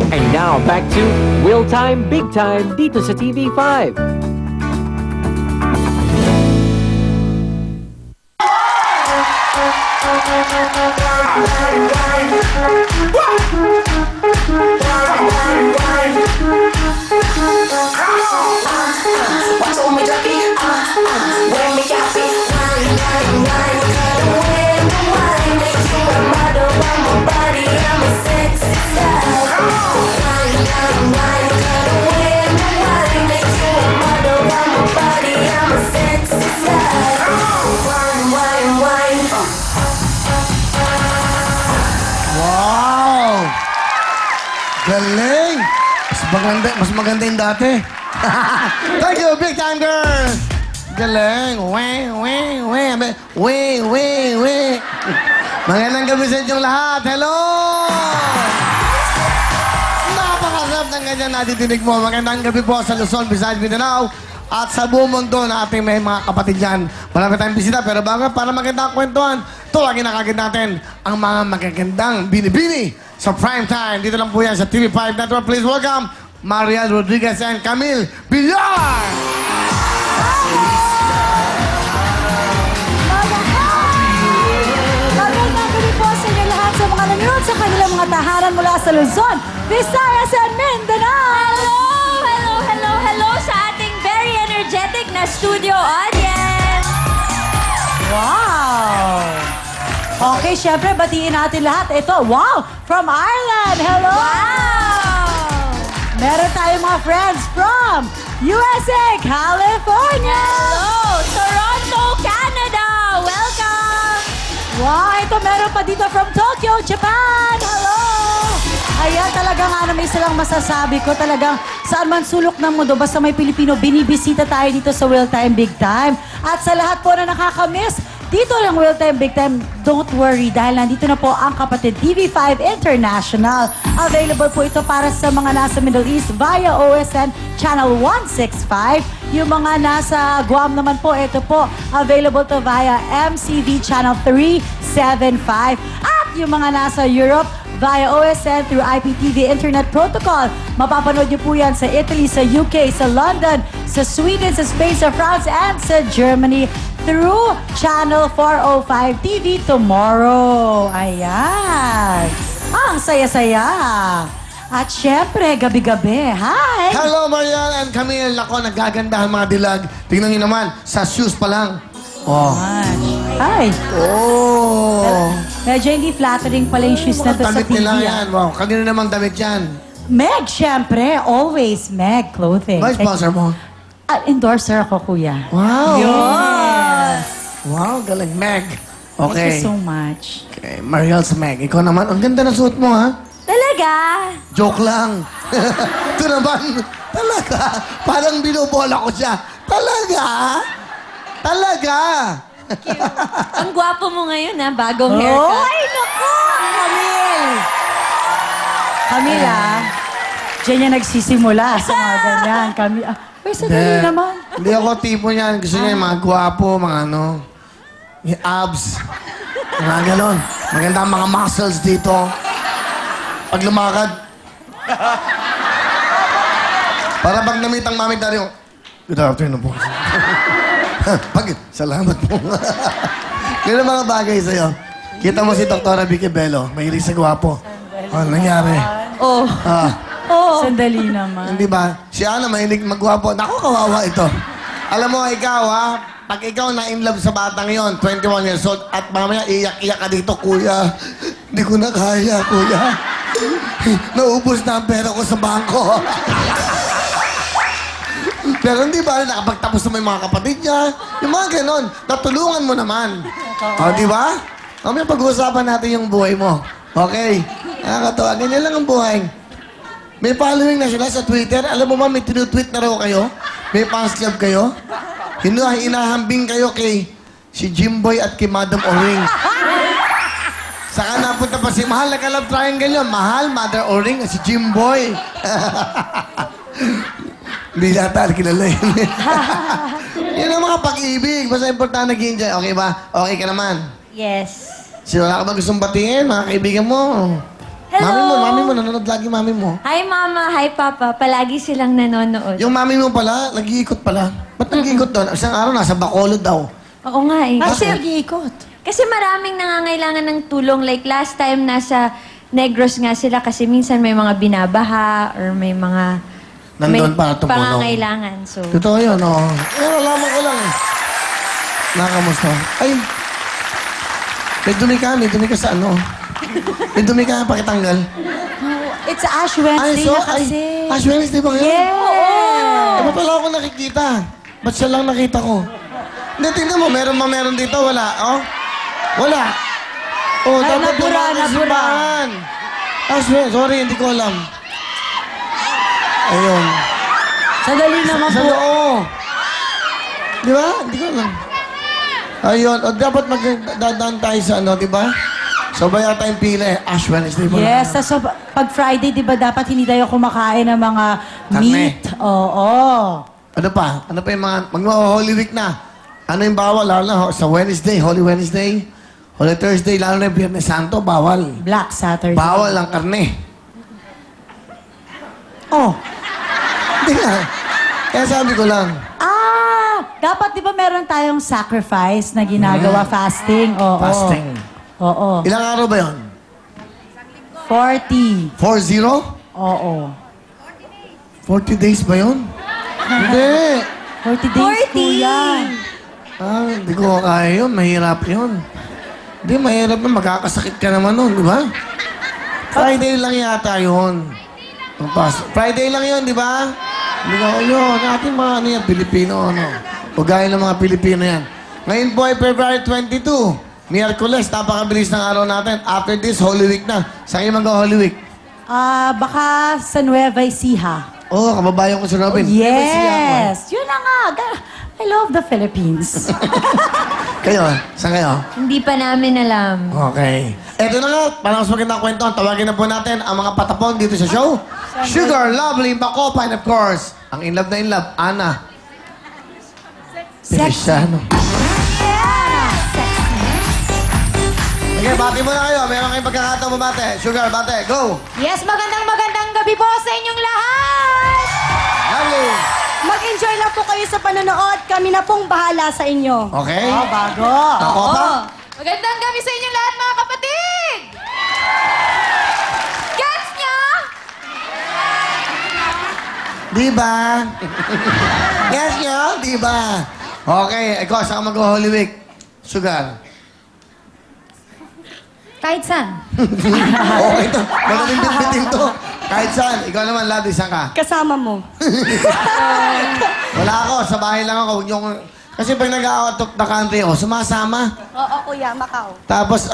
And now, back to Will Time, Big Time, dito sa TV5. Wow! Galing! Mas maganda yung dati. Thank you, big time girl! Galing! We. Magandang gabi sa inyong lahat. Hello! Napakasarap ng ganyan natitinig mo. Magandang gabi po sa Luzon, Visayas, Mindanao. At sa buong mundo na ating may mga kapatid dyan. Marami tayong bisita, pero bago para magandang kwentuhan, tulagin na kagad natin ang mga magagandang binibini sa prime time. Dito lang po yan sa TV5 Network. Please welcome Mariel Rodriguez and Camille Villar! Magandang gabi po sa inyo lahat sa mga nanonood sa kanilang mga tahanan mula sa Luzon, Visayas and Mindanao! Hello sa ating very energetic na studio audience! Wow! Okay, syempre, batiin natin lahat. Ito, wow! From Ireland! Hello! Wow! Meron tayong mga friends from USA, California! Hello! Toronto, Canada! Welcome! Wow! Ito, meron pa dito from Tokyo, Japan! Hello! Ayan, talaga nga na may silang masasabi ko. Talagang saan man sulok ng mundo, basta may Pilipino, binibisita tayo dito sa Will Time Big Time. At sa lahat po na nakakamiss, dito lang Will Time Big Time, don't worry dahil nandito na po ang kapatid TV5 International. Available po ito para sa mga nasa Middle East via OSN Channel 165. Yung mga nasa Guam naman po, ito po, available to via MCV Channel 375. At yung mga nasa Europe, via OSN through IPTV Internet Protocol. Mapapanood niyo po yan sa Italy, sa UK, sa London, sa Sweden, sa Spain, sa France, and sa Germany through Channel 405 TV tomorrow. Ayan. Ang saya-saya. At syempre, gabi-gabi. Hi! Hello, Mariel and Camille. Ako, nagagandahan mga dilag. Tingnan niyo naman, sa shoes pa lang. Oh. Hi! Oh! Medyo hindi flattering pala yung shoes na to sa Damit TV. nila yan. Wow, kanino namang damit yan? Meg, syempre. Always Meg Clothing. Ba, sponsor mo? Endorser ako, kuya. Wow! Yes! Wow, galing. Meg. Thank Okay. you so much. Okay, Mariel's Meg. Ikaw naman, ang ganda na suot mo, ha? Talaga? Joke lang. Ito naman, talaga. Parang binubola ko siya. Talaga? Talaga? Ang gwapo mo ngayon, ha? Bagong haircut. Ay, naku! Camille! Camille, Diyan niya nagsisimula sa mga ganyan. Camille, ay, sadali naman. Hindi ako tipo niyan. Gusto niya yung mga gwapo, mga ano, yung abs. Mga ganon. Maganda ang mga muscles dito. Pag lumakad. Para pag namit ang mami tayo, good afternoon po. Salamat po. Ganun mga bagay sa'yo. Kita mo si Dr. Vicky Bello, mahilig sa gwapo. Ano nangyari? Oh. Sandali naman. Hindi ba? Si Ana mahilig magwapo. Naku, kawawa ito. Alam mo, ikaw pag ikaw na-inlove sa batang yon, 21 years old, at mamaya iyak-iyak ka dito, kuya. Hindi ko na kaya, kuya. Naubos na ang pera ko sa bangko. Pero hindi ba, nakapagtapos naman yung mga kapatid niya. Yung mga ganon, natulungan mo naman. O, di ba? Mamaya pag-uusapan natin yung buhay mo. Okay? Nakakatawa. Ganyan lang ang buhay. May following na sila sa Twitter. Alam mo ba, may tinutweet na raw kayo? May fans club kayo? Hinahambing kayo kay si Jimboy at kay Madam Oring. Saka napunta pa si Mahal, nag-love triangle yun. Mahal, Mother Oring, at si Jimboy. Hindi yata kilala yun. Yan ang mga pag-ibig. Basta importante nag-enjoy. Okay ba? Okay ka naman? Yes. Wala ka ba gustong batingin, mga kaibigan mo? Mami mo, nanonood lagi mami mo. Hi, Mama. Hi, Papa. Palagi silang nanonood. Yung mami mo pala, nag-iikot pala. Ba't nag-iikot doon? Isang araw, nasa Bacolod daw. Oo nga eh. Kasi Kasi, nag-iikot. kasi maraming nangangailangan ng tulong. Like last time, nasa Negros nga sila kasi minsan may mga binabaha or may mga... Nandun para tumulong. pangangailangan. So, Totoo yun, oo. Nalaman ko lang eh. Nakamusta? Ay, may dumi ka sa ano? May dumi ka, pakitanggal. It's Ash Wednesday na kasi. Ash Wednesday ba ngayon? Yes! Eh, ba't wala akong nakikita? Ba't siya lang nakita ko? Hindi, tingnan mo, meron dito, wala, oh? Wala. Oh, Ay, dapat nabura, dumaan sa nabura. simbahan. Ash Wednesday, sorry, hindi ko alam. Ayun. Sadali naman Sa po. loo. Di ba? Hindi ko alam. Ayun. O dapat magdadaan tayo sa ano, di ba? So ba yata yung pila eh. Ash Wednesday ba? Yes, so pag Friday, di ba dapat hindi tayo kumakain ng mga Karne. meat? Oo. Ano pa? Ano pa yung mga... Mag-Holy Week na. Ano yung bawal? Lalo na sa Wednesday, Holy Wednesday, Holy Thursday, lalo na yung Biyernes Santo, bawal. Black Saturday. Bawal ang karne. Oh. Hindi nga. Kaya sabi ko lang. Dapat di ba meron tayong sacrifice na ginagawa, fasting? Oo. Fasting. Oo. Ilang araw ba yun? 40. 4-0? Oo. 40 days ba yun? Hindi. 40 days, 40. kuya. Hindi ko kaya yun. Mahirap yun. Hindi, mahirap na. Magkakasakit ka naman nun, di ba? Friday lang yata yun. Friday lang yun, di ba? Hindi ka, yun. Ating mga ano yan, Pilipino, ano. O gaya ng mga Pilipino yan. Ngayon po ay February 22. Miyerkules, napakabilis ng araw natin. After this, Holy Week na. Saan kayo mag-Holy Week? Baka sa Nueva Ecija. Oo, kababayan ko si Robin. Yes! Yun na nga. I love the Philippines. Kayo, saan kayo? hindi pa namin alam. Okay. Eto na nga, para mas magandang kwento, tawagin na po natin ang mga patapon dito sa show. Sugar, Lovely, Bacopa, and of course, ang in love na in love, Ana. Feliciano. Okay, bati mo na kayo. Meron kayong pagkakataon mo bate. Sugar, bate, go! Yes, magandang gabi po sa inyong lahat! Lovely! Mag-enjoy lang po kayo sa panonood. Kami na pong bahala sa inyo. Okay? Bago. Bacopa? Magandang gabi sa inyong lahat, mga kapatid! Gets nyo? Di ba? Yes nyo? Di ba? Okay, ikaw, saan ka mag-Holy Week? Sugar. Kahit saan. Okay to. Magaling bitbitin to. Kahit saan. Ikaw naman, Lovely, saan ka? Kasama mo. Wala ako. Sa bahay lang ako. Huwag niyo akong... Kasi pag nag-out of the country ako, sumasama. Oo, kuya. Macau. Tapos,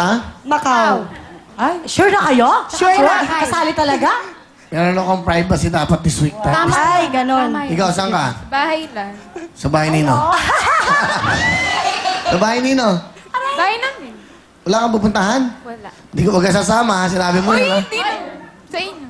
Macau. Ay, sure na kayo? Sure na. Kasali talaga? meron akong privacy dapat this week. Tapos, Ay, ganon. ikaw, saan ka? Bahay lang. Sa bahay nino. Sa bahay nino. Bahay namin. Wala kang pupuntahan? Wala. Hindi ko wag ka sasama, ha? Sinabi mo Uy, yun, ha? hindi na. Sa inyo.